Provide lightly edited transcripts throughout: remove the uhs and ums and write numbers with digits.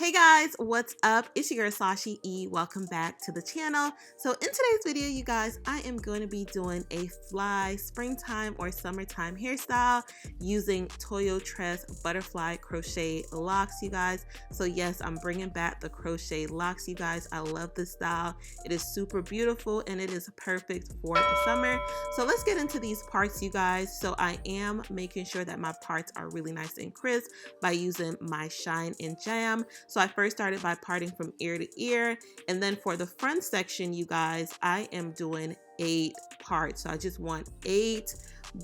Hey guys, what's up? It's your girl Sashi E. Welcome back to the channel. So in today's video, you guys, I am going to be doing a fly springtime or summertime hairstyle using Toyotress butterfly crochet locks, you guys. So yes, I'm bringing back the crochet locks, you guys. I love this style. It is super beautiful and it is perfect for the summer. So let's get into these parts, you guys. So I am making sure that my parts are really nice and crisp by using my Shine and Jam. So I first started by parting from ear to ear, and then for the front section, you guys, I am doing 8 parts. So I just want 8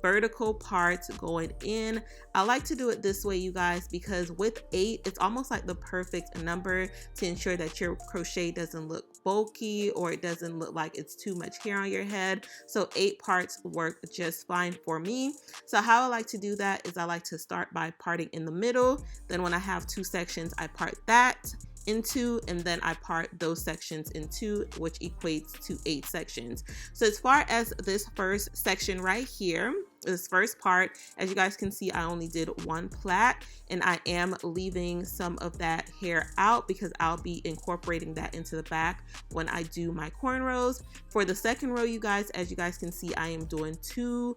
vertical parts going in. I like to do it this way, you guys, because with 8, it's almost like the perfect number to ensure that your crochet doesn't look bulky or it doesn't look like it's too much hair on your head. So 8 parts work just fine for me. So how I like to do that is I like to start by parting in the middle. Then when I have 2 sections, I part that in 2, and then I part those sections in 2, which equates to 8 sections. So as far as this first section right here, this first part, as you guys can see, I only did 1 plait, and I am leaving some of that hair out because I'll be incorporating that into the back when I do my cornrows. For the second row, you guys, as you guys can see, I am doing 2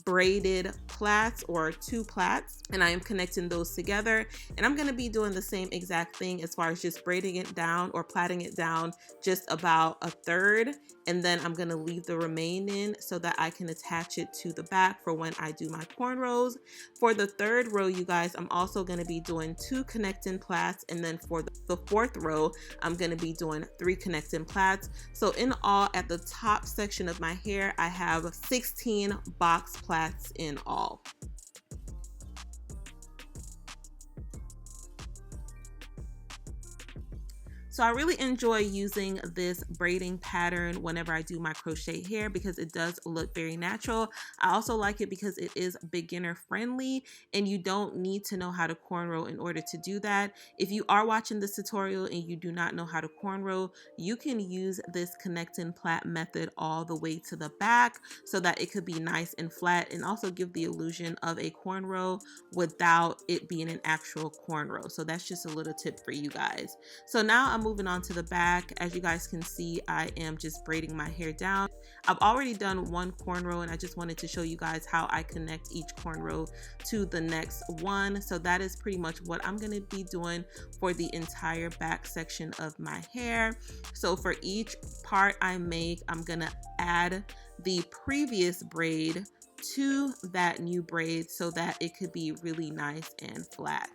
braided plaits or 2 plaits, and I am connecting those together, and I'm going to be doing the same exact thing as far as just braiding it down or plaiting it down just about a third, and then I'm going to leave the remaining so that I can attach it to the back for when I do my cornrows. For the third row, you guys, I'm also going to be doing 2 connecting plaits, and then for the fourth row, I'm going to be doing 3 connecting plaits. So in all, at the top section of my hair, I have 16 box plaits in all. So I really enjoy using this braiding pattern whenever I do my crochet hair because it does look very natural. I also like it because it is beginner friendly and you don't need to know how to cornrow in order to do that. If you are watching this tutorial and you do not know how to cornrow, you can use this connect and plait method all the way to the back so that it could be nice and flat and also give the illusion of a cornrow without it being an actual cornrow. So that's just a little tip for you guys. So now I'm moving on to the back. As you guys can see, I am just braiding my hair down. I've already done 1 cornrow and I just wanted to show you guys how I connect each cornrow to the next one. So that is pretty much what I'm going to be doing for the entire back section of my hair. So for each part I make, I'm going to add the previous braid to that new braid so that it could be really nice and flat.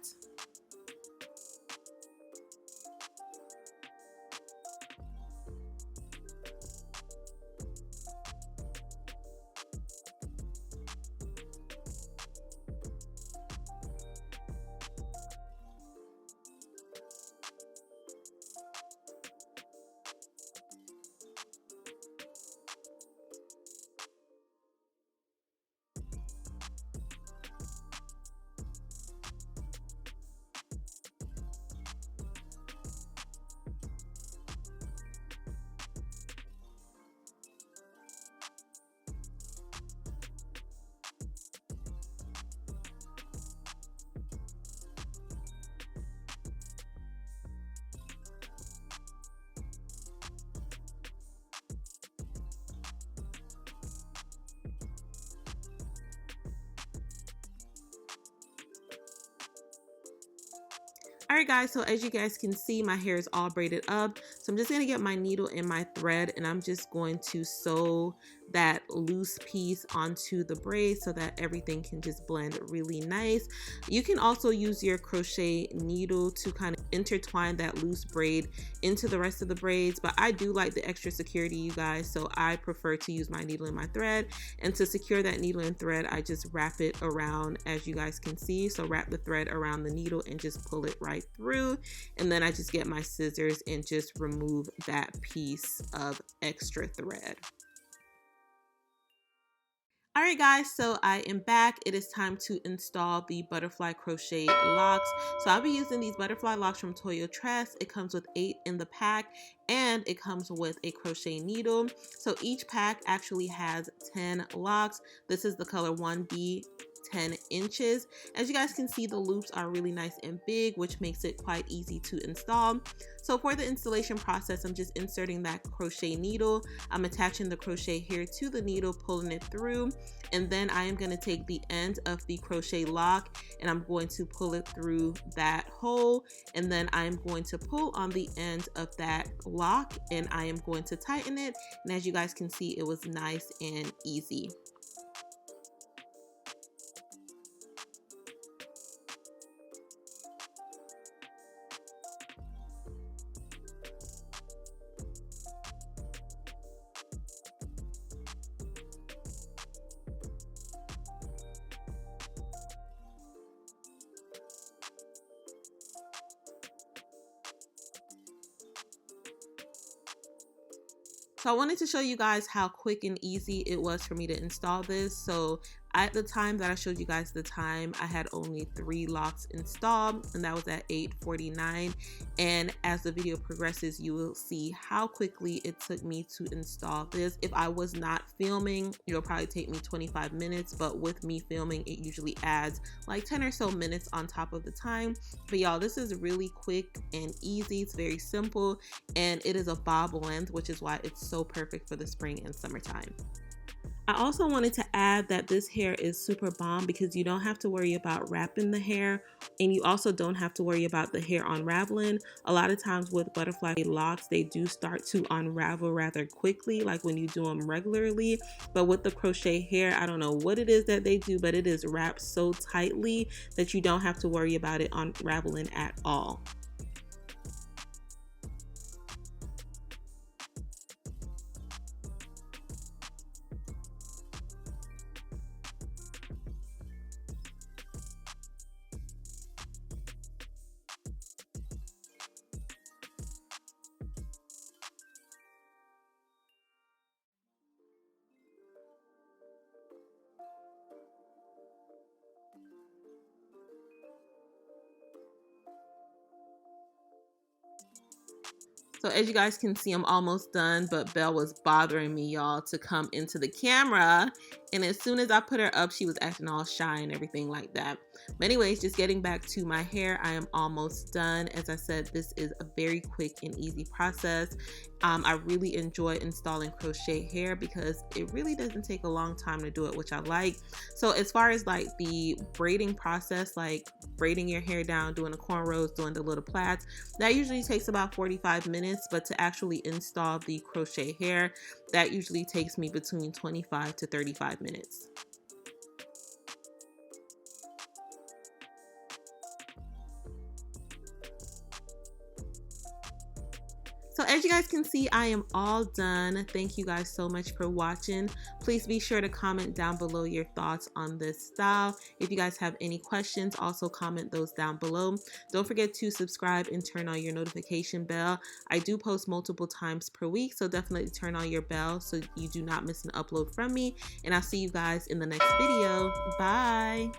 Alright guys, so as you guys can see, my hair is all braided up. So I'm just going to get my needle and my thread and I'm just going to sew that loose piece onto the braid so that everything can just blend really nice. You can also use your crochet needle to kind of intertwine that loose braid into the rest of the braids, but I do like the extra security, you guys, so I prefer to use my needle and my thread. And to secure that needle and thread, I just wrap it around, as you guys can see. So wrap the thread around the needle and just pull it right through, and then I just get my scissors and just remove that piece of extra thread. Alright guys, so I am back. It is time to install the butterfly crochet locks. So I'll be using these butterfly locks from Toyotress. It comes with 8 in the pack and it comes with a crochet needle. So each pack actually has 10 locks. This is the color 1B 10 inches. As you guys can see, the loops are really nice and big, which makes it quite easy to install. So for the installation process, I'm just inserting that crochet needle. I'm attaching the crochet hair to the needle, pulling it through, and then I am going to take the end of the crochet lock and I'm going to pull it through that hole, and then I'm going to pull on the end of that lock and I am going to tighten it. And as you guys can see, it was nice and easy. So I wanted to show you guys how quick and easy it was for me to install this. So at the time that I showed you guys the time, I had only 3 locks installed, and that was at 8:49. And as the video progresses, you will see how quickly it took me to install this. If I was not filming, it'll probably take me 25 minutes, but with me filming, it usually adds like 10 or so minutes on top of the time. But y'all, this is really quick and easy. It's very simple, and it is a bob length, which is why it's so perfect for the spring and summertime. I also wanted to add that this hair is super bomb because you don't have to worry about wrapping the hair, and you also don't have to worry about the hair unraveling. A lot of times with butterfly locks, they do start to unravel rather quickly, like when you do them regularly. But with the crochet hair, I don't know what it is that they do, but it is wrapped so tightly that you don't have to worry about it unraveling at all. So as you guys can see, I'm almost done, but Belle was bothering me, y'all, to come into the camera. And as soon as I put her up, she was acting all shy and everything like that. But anyways, just getting back to my hair, I am almost done. As I said, this is a very quick and easy process. I really enjoy installing crochet hair because it really doesn't take a long time to do it, which I like. So as far as like the braiding process, like braiding your hair down, doing the cornrows, doing the little plaits, that usually takes about 45 minutes, but to actually install the crochet hair, that usually takes me between 25 to 35 minutes. So as you guys can see, I am all done. Thank you guys so much for watching. Please be sure to comment down below your thoughts on this style. If you guys have any questions, also comment those down below. Don't forget to subscribe and turn on your notification bell. I do post multiple times per week, so definitely turn on your bell so you do not miss an upload from me. And I'll see you guys in the next video. Bye!